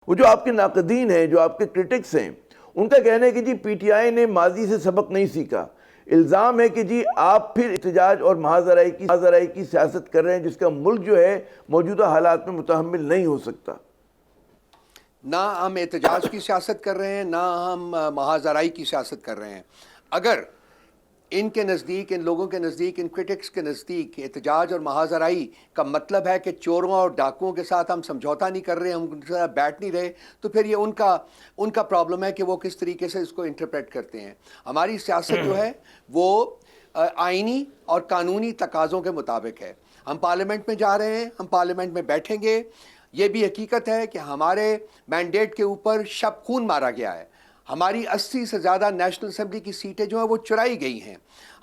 وہ جو آپ کے ناقدین ہیں، جو آپ کے کرٹکس ہیں، ان کا کہنا ہے کہ جی پی ٹی آئی نے ماضی سے سبق نہیں سیکھا. الزام ہے کہ جی آپ پھر احتجاج اور محاذرائی کی سیاست کر رہے ہیں، جس کا ملک جو ہے موجودہ حالات میں متحمل نہیں ہو سکتا. نہ ہم احتجاج کی سیاست کر رہے ہیں، نہ ہم محاذرائی کی سیاست کر رہے ہیں. اگر ان کے نزدیک، ان لوگوں کے نزدیک، ان کرٹکس کے نزدیک احتجاج اور محاذرائی کا مطلب ہے کہ چوروں اور ڈاکوؤں کے ساتھ ہم سمجھوتا نہیں کر رہے، ہم ان کے ساتھ بیٹھ نہیں رہے، تو پھر یہ ان کا پرابلم ہے کہ وہ کس طریقے سے اس کو انٹرپریٹ کرتے ہیں. ہماری سیاست جو ہے وہ آئینی اور قانونی تقاضوں کے مطابق ہے. ہم پارلیمنٹ میں جا رہے ہیں، ہم پارلیمنٹ میں بیٹھیں گے. یہ بھی حقیقت ہے کہ ہمارے مینڈیٹ کے اوپر شب خون مارا گیا ہے. ہماری 80 سے زیادہ نیشنل اسمبلی کی سیٹیں جو ہیں وہ چرائی گئی ہیں.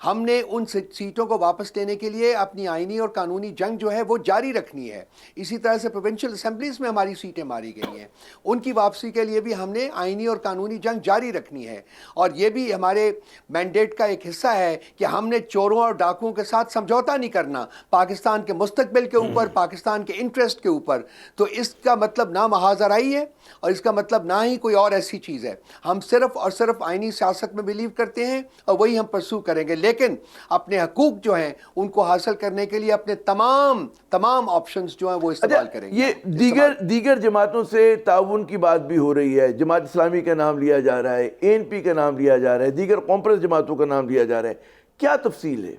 ہم نے ان سیٹوں کو واپس لینے کے لیے اپنی آئینی اور قانونی جنگ جو ہے وہ جاری رکھنی ہے. اسی طرح سے پروونشل اسمبلیز میں ہماری سیٹیں ماری گئی ہیں، ان کی واپسی کے لیے بھی ہم نے آئینی اور قانونی جنگ جاری رکھنی ہے. اور یہ بھی ہمارے مینڈیٹ کا ایک حصہ ہے کہ ہم نے چوروں اور ڈاکوؤں کے ساتھ سمجھوتا نہیں کرنا پاکستان کے مستقبل کے اوپر، پاکستان کے انٹرسٹ کے اوپر. تو اس کا مطلب نہ محاذرائی ہے اور اس کا مطلب نہ ہی کوئی اور ایسی چیز ہے. ہم صرف اور صرف آئینی سیاست میں بلیو کرتے ہیں اور وہی ہم پرسو کریں گے، لیکن اپنے حقوق جو ہیں ان کو حاصل کرنے کے لیے اپنے تمام آپشنز جو ہیں وہ استعمال کریں گے. یہ دیگر جماعتوں سے تعاون کی بات بھی ہو رہی ہے. جماعت اسلامی کا نام لیا جا رہا ہے، اے این پی کا نام لیا جا رہا ہے، دیگر کانفرنس جماعتوں کا نام لیا جا رہا ہے. کیا تفصیل ہے؟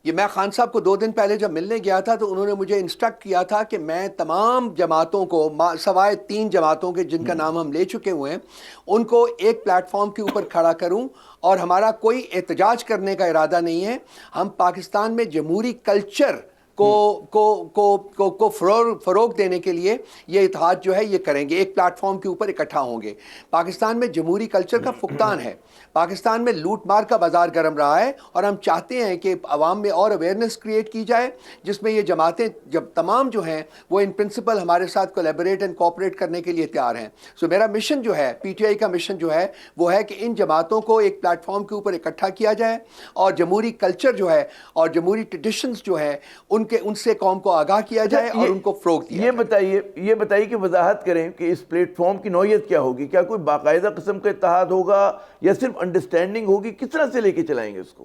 یہ میں خان صاحب کو 2 دن پہلے جب ملنے گیا تھا تو انہوں نے مجھے انسٹرکٹ کیا تھا کہ میں تمام جماعتوں کو سوائے 3 جماعتوں کے جن کا نام ہم لے چکے ہوئے ہیں ان کو ایک پلیٹ فارم کے اوپر کھڑا کروں. اور ہمارا کوئی احتجاج کرنے کا ارادہ نہیں ہے. ہم پاکستان میں جمہوری کلچر کو فروغ دینے کے لیے یہ اتحاد جو ہے یہ کریں گے، ایک پلیٹ فارم کے اوپر اکٹھا ہوں گے. پاکستان میں جمہوری کلچر کا فقدان ہے، پاکستان میں لوٹ مار کا بازار گرم رہا ہے، اور ہم چاہتے ہیں کہ عوام میں اور اویئرنیس کریٹ کی جائے جس میں یہ جماعتیں جب تمام جو ہیں وہ ان پرنسپل ہمارے ساتھ کولیبریٹ اینڈ کوآپریٹ کرنے کے لیے تیار ہیں. سو میرا مشن جو ہے، پی ٹی آئی کا مشن جو ہے وہ ہے کہ ان جماعتوں کو ایک پلیٹ فارم کے اوپر اکٹھا کیا جائے اور جمہوری کلچر جو ہے اور جمہوری ٹریڈیشنز جو ہے ان سے قوم کو آگاہ کیا جائے اور ان کو فروغ دیا جائے. یہ بتائیے کہ وضاحت کریں کہ اس پلیٹ فارم کی نوعیت کیا ہوگی؟ کیا کوئی باقاعدہ قسم کا اتحاد ہوگا یا صرف انڈرسٹینڈنگ ہوگی؟ کس طرح سے لے کے چلائیں گے اس کو؟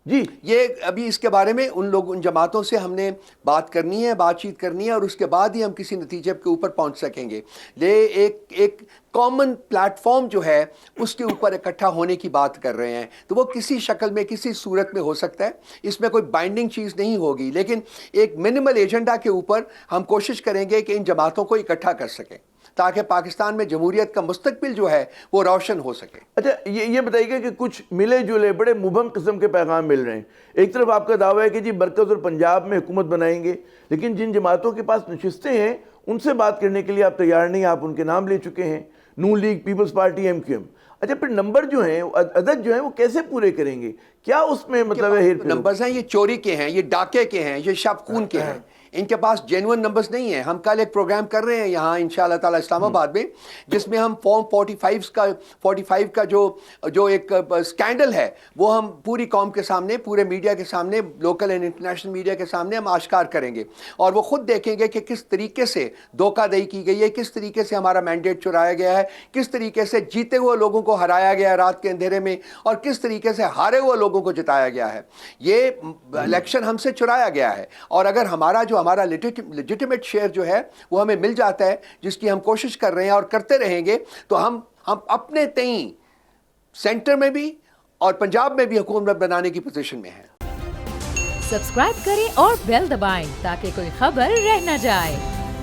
جی یہ ابھی اس کے بارے میں ان جماعتوں سے ہم نے بات کرنی ہے، بات چیت کرنی ہے، اور اس کے بعد ہی ہم کسی نتیجے کے اوپر پہنچ سکیں گے. ایک کامن پلیٹ فارم جو ہے اس کے اوپر اکٹھا ہونے کی بات کر رہے ہیں. تو وہ کسی شکل میں کسی صورت میں ہو سکتا ہے، اس میں کوئی بائنڈنگ چیز نہیں ہوگی، لیکن ایک منیمل ایجنڈا کے اوپر ہم کوشش کریں گے کہ ان جماعتوں کو اکٹھا کر سکیں تاکہ پاکستان میں جمہوریت کا مستقبل جو ہے وہ روشن ہو سکے. اچھا یہ بتائیے گا کہ کچھ ملے جلے بڑے مبہم قسم کے پیغام مل رہے ہیں. ایک طرف آپ کا دعویٰ ہے کہ جی مرکز اور پنجاب میں حکومت بنائیں گے، لیکن جن جماعتوں کے پاس نشستیں ہیں ان سے بات کرنے کے لیے آپ تیار نہیں، آپ ان کے نام لے چکے ہیں، Noon League, Peoples Party, M Q M. اچھا پھر نمبر جو ہیں، عدد جو ہیں وہ کیسے پورے کریں گے؟ کیا اس میں مطلب ہے نمبرز ہیں یہ چوری کے ہیں، یہ ڈاکے کے ہیں، یہ شب خون کے ہیں. ان کے پاس جینوئن نمبرز نہیں ہیں. ہم کل ایک پروگرام کر رہے ہیں یہاں انشاءاللہ تعالی اسلام آباد میں، جس میں ہم فارم 45 کا جو ایک سکینڈل ہے وہ ہم پوری قوم کے سامنے، پورے میڈیا کے سامنے، لوکل اینڈ انٹرنیشنل میڈیا کے سامنے ہم آشکار کریں گے. اور وہ خود دیکھیں گے کہ کس طریقے سے دھوکہ دہی کی گئی ہے، کس طریقے سے ہمارا مینڈیٹ چرایا گیا ہے، کس طریقے سے جیتے ہوئے لوگوں کو ہرایا گیا ہے رات کے اندھیرے میں، اور کس طریقے سے ہارے ہوئے لوگوں کو جتایا گیا ہے. یہ الیکشن ہم سے چرایا گیا ہے، اور اگر ہمارا لیجیٹیمیٹ شیئر جو ہے وہ ہمیں مل جاتا ہے، جس کی ہم کوشش کر رہے ہیں اور کرتے رہیں گے، تو ہم اپنے تئیں سینٹر میں بھی اور پنجاب میں بھی حکومت بنانے کی پوزیشن میں ہیں. سبسکرائب کریں اور بیل دبائیں تاکہ کوئی خبر رہ نہ جائے.